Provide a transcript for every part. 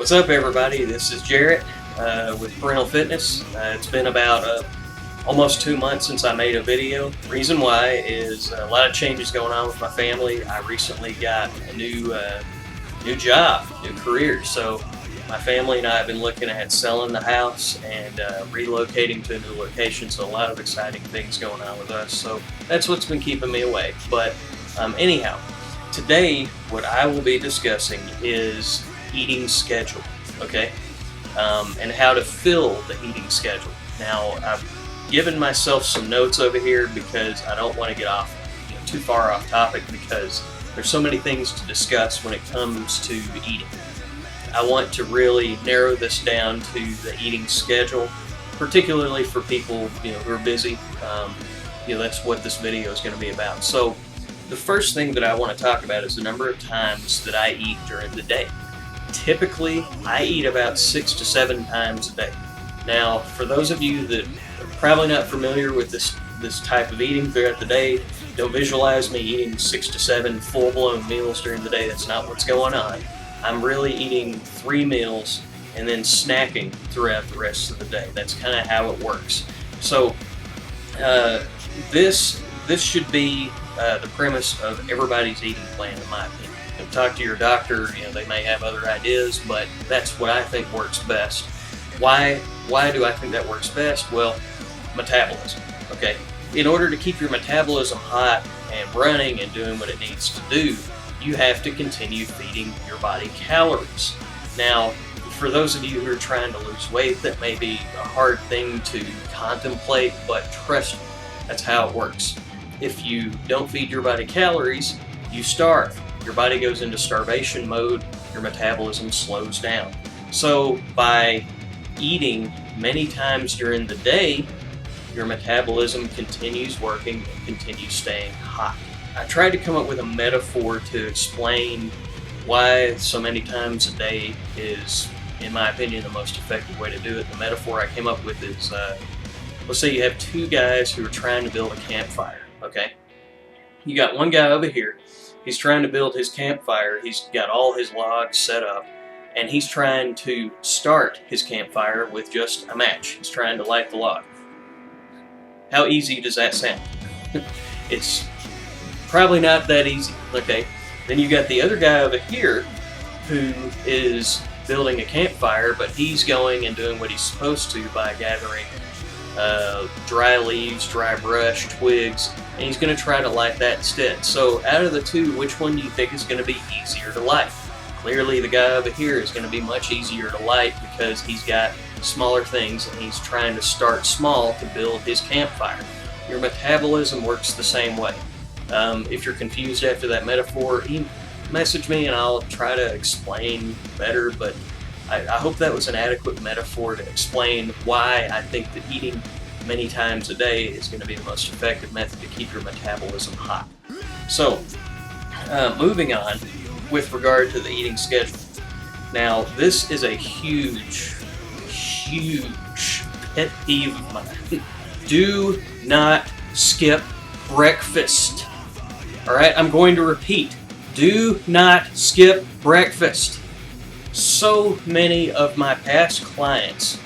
What's up, everybody? This is Jarrett with Parental Fitness. It's been about almost 2 months since I made a video. Reason why is a lot of changes going on with my family. I recently got a new job, new career. So my family and I have been looking at selling the house and relocating to a new location. So a lot of exciting things going on with us. So that's what's been keeping me away. But anyhow, today what I will be discussing is eating schedule, okay? And how to fill the eating schedule. Now, I've given myself some notes over here because I don't want to get off too far off topic, because there's so many things to discuss when it comes to eating. I want to really narrow this down to the eating schedule, particularly for people who are busy. That's what this video is going to be about. So the first thing that I want to talk about is the number of times that I eat during the day. Typically, I eat about 6 to 7 times a day. Now, for those of you that are probably not familiar with this type of eating throughout the day, don't visualize me eating 6 to 7 full-blown meals during the day. That's not what's going on. I'm really eating 3 meals and then snacking throughout the rest of the day. That's kind of how it works. So, this should be the premise of everybody's eating plan, in my opinion. Talk to your doctor, they may have other ideas, but that's what I think works best. Why do I think that works best? Well, metabolism, okay? In order to keep your metabolism hot and running and doing what it needs to do, you have to continue feeding your body calories. Now, for those of you who are trying to lose weight, that may be a hard thing to contemplate, but trust me, that's how it works. If you don't feed your body calories, you starve. Your body goes into starvation mode, your metabolism slows down. So by eating many times during the day, your metabolism continues working and continues staying hot. I tried to come up with a metaphor to explain why so many times a day is, in my opinion, the most effective way to do it. The metaphor I came up with is, let's say you have 2 guys who are trying to build a campfire, okay? You got one guy over here. He's trying to build his campfire. He's got all his logs set up, and he's trying to start his campfire with just a match. He's trying to light the log. How easy does that sound? It's probably not that easy, okay? Then you got the other guy over here who is building a campfire, but he's going and doing what he's supposed to by gathering dry leaves, dry brush, twigs, and he's going to try to light that instead. So out of the 2, which one do you think is going to be easier to light? Clearly the guy over here is going to be much easier to light because he's got smaller things and he's trying to start small to build his campfire. Your metabolism works the same way. If you're confused after that metaphor, message me and I'll try to explain better, but I hope that was an adequate metaphor to explain why I think that eating many times a day is going to be the most effective method to keep your metabolism hot. So, moving on with regard to the eating schedule. Now, this is a huge pet peeve of mine. Do not skip breakfast. Alright, I'm going to repeat. Do not skip breakfast. So many of my past clients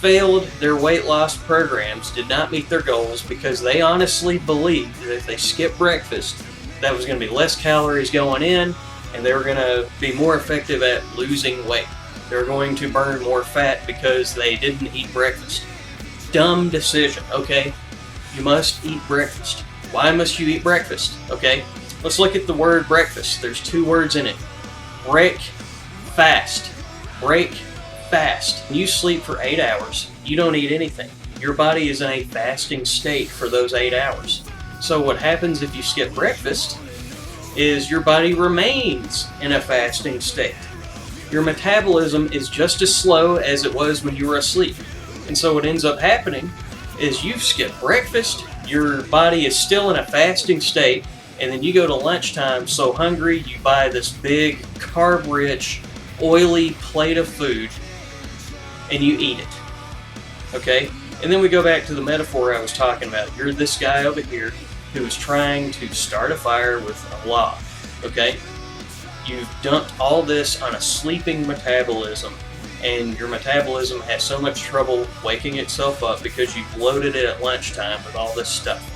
failed their weight loss programs, did not meet their goals because they honestly believed that if they skipped breakfast, that was going to be less calories going in and they were going to be more effective at losing weight. They were going to burn more fat because they didn't eat breakfast. Dumb decision, okay? You must eat breakfast. Why must you eat breakfast? Okay, let's look at the word breakfast. There's 2 words in it. Break, fast. Break, fast. You sleep for 8 hours. You don't eat anything. Your body is in a fasting state for those 8 hours. So what happens if you skip breakfast is your body remains in a fasting state. Your metabolism is just as slow as it was when you were asleep. And so what ends up happening is you've skipped breakfast, your body is still in a fasting state, and then you go to lunchtime so hungry you buy this big carb-rich oily plate of food and you eat it. Okay? And then we go back to the metaphor I was talking about. You're this guy over here who is trying to start a fire with a log. Okay? You've dumped all this on a sleeping metabolism, and your metabolism has so much trouble waking itself up because you've loaded it at lunchtime with all this stuff.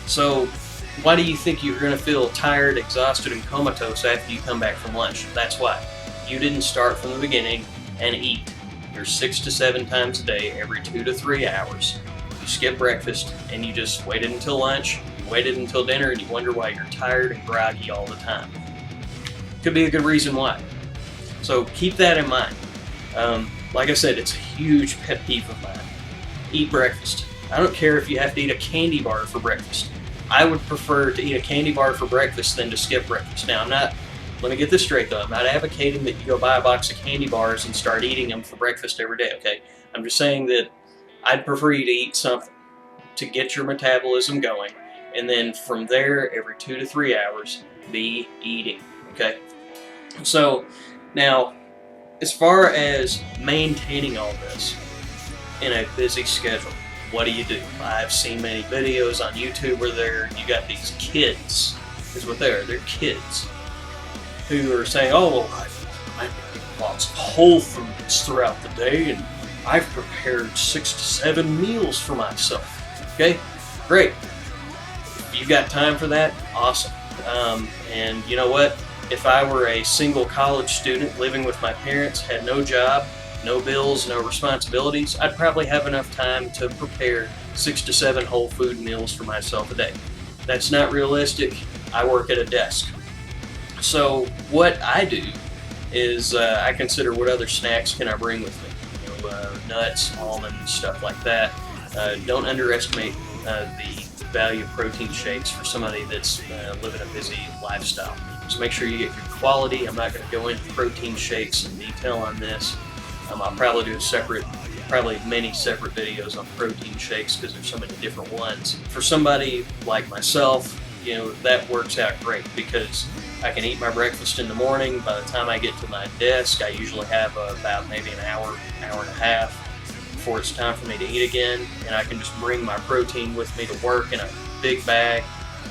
So why do you think you're going to feel tired, exhausted, and comatose after you come back from lunch? That's why. You didn't start from the beginning and eat your 6 to 7 times a day, every 2 to 3 hours. You skip breakfast and you just waited until lunch, you waited until dinner, and you wonder why you're tired and groggy all the time. Could be a good reason why. So keep that in mind. Like I said, it's a huge pet peeve of mine. Eat breakfast. I don't care if you have to eat a candy bar for breakfast. I would prefer to eat a candy bar for breakfast than to skip breakfast. Now, let me get this straight though, I'm not advocating that you go buy a box of candy bars and start eating them for breakfast every day, okay? I'm just saying that I'd prefer you to eat something to get your metabolism going, and then from there, every 2 to 3 hours, be eating, okay? So, now, as far as maintaining all this in a busy schedule, what do? I've seen many videos on YouTube where you got these kids, is what they're kids, who are saying, oh, well, I make lots of whole foods throughout the day, and I've prepared 6 to 7 meals for myself. Okay, great. If you've got time for that, awesome. And you know what? If I were a single college student living with my parents, had no job, no bills, no responsibilities, I'd probably have enough time to prepare 6 to 7 whole food meals for myself a day. That's not realistic. I work at a desk. So what I do is I consider what other snacks can I bring with me. Nuts, almonds, stuff like that. Don't underestimate the value of protein shakes for somebody that's living a busy lifestyle. So make sure you get your quality. I'm not going to go into protein shakes in detail on this. I'll probably do many separate videos on protein shakes because there's so many different ones. For somebody like myself, that works out great because I can eat my breakfast in the morning. By the time I get to my desk, I usually have about maybe an hour and a half before it's time for me to eat again, and I can just bring my protein with me to work in a big bag,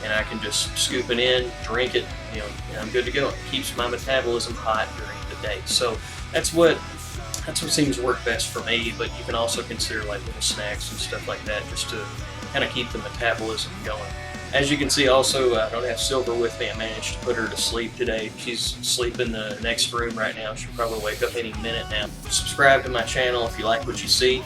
and I can just scoop it in, drink it, and I'm good to go. It keeps my metabolism hot during the day. So that's what seems to work best for me, but you can also consider like little snacks and stuff like that just to kind of keep the metabolism going. As you can see also, I don't have Silver with me. I managed to put her to sleep today. She's asleep in the next room right now. She'll probably wake up any minute now. Subscribe to my channel if you like what you see.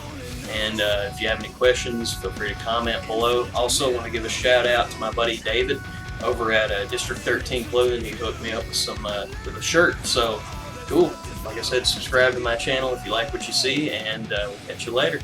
And if you have any questions, feel free to comment below. Also want to give a shout out to my buddy David over at District 13 Clothing. He hooked me up with a shirt. So cool. Like I said, subscribe to my channel if you like what you see, and we'll catch you later.